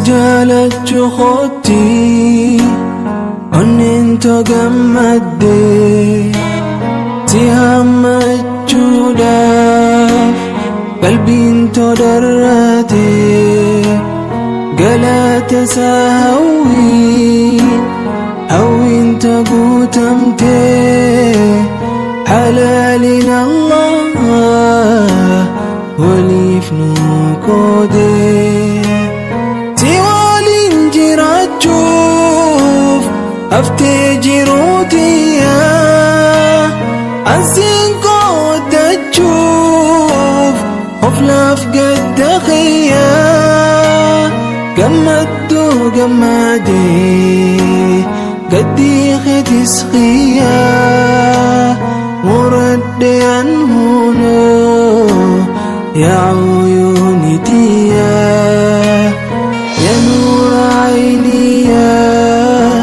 jaalachuu kootti onneen too gammaddee si hammachuudhaaf qalbiin too darratee galata isaa hawwiin too guutamtee halaalin Allah waliif nu qoodee si waliin jiraachuuf haftee jiruutiyaa ansiin qoodachuuf of laaf gadda khiyyaa gammadduu gammadee gaddii keetis khiyyaa muradde an hunoo yaa uyuuni tiyyaa yaa nuura ayniyaa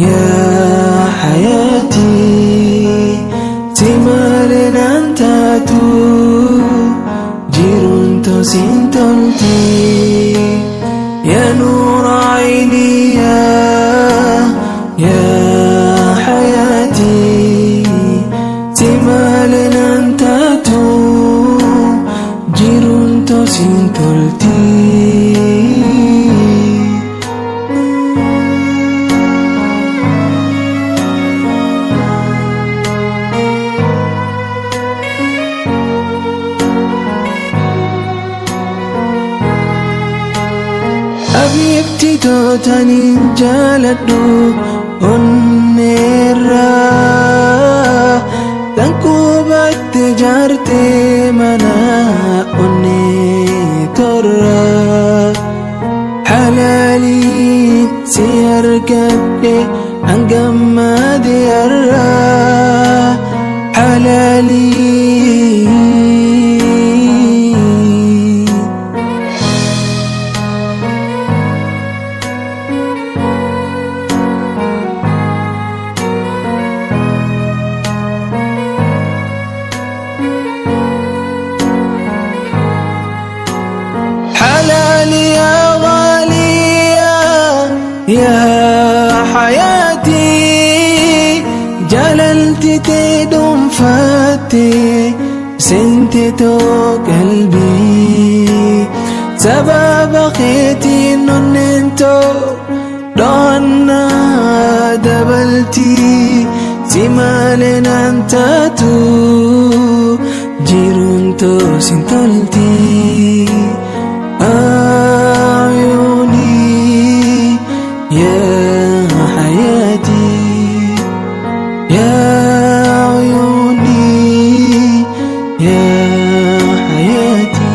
yaa hayaatii si malee naan taatu jiruun too siin tolti yaa nuura ayniyaa yaa hayaatii si malee naan taatu jiruun too siin tolti. Habibti tootanin jaaladhu onneerraa tan qubatte jaartee mana onnee torraa halaaliin si argadhe hangammade arraa halaaliin يا غالية يا حياتي جللتي تدوم فاتي سنتي قلبي سبب خيتي ننتو دانا دبلتي سمالنا انتاتو جيرونتو سنتولتي عيوني يا حياتي يا عيوني يا حياتي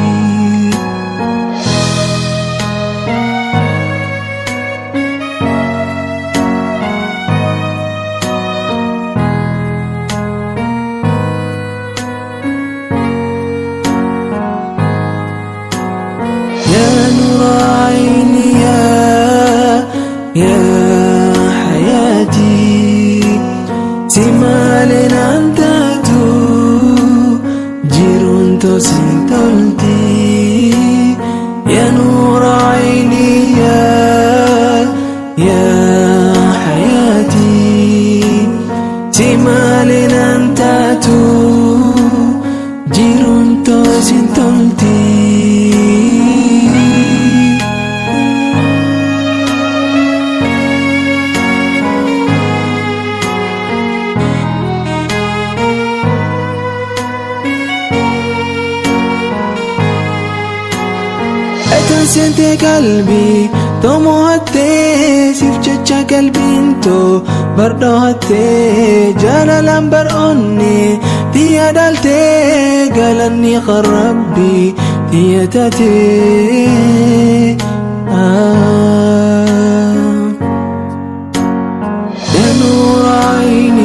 يا نور عيني يا حياتي سمالنا انتاتو جيرون تو سنتولتي يا نور عيني يا حياتي سمالنا انتاتو جيرون تو سنتولتي سنتي قلبي طموحتي سيف جتشا قلبي انتو بردوهتي جالا برقني تيا دالتي قالني خربي تيا تاتي يا نور عيني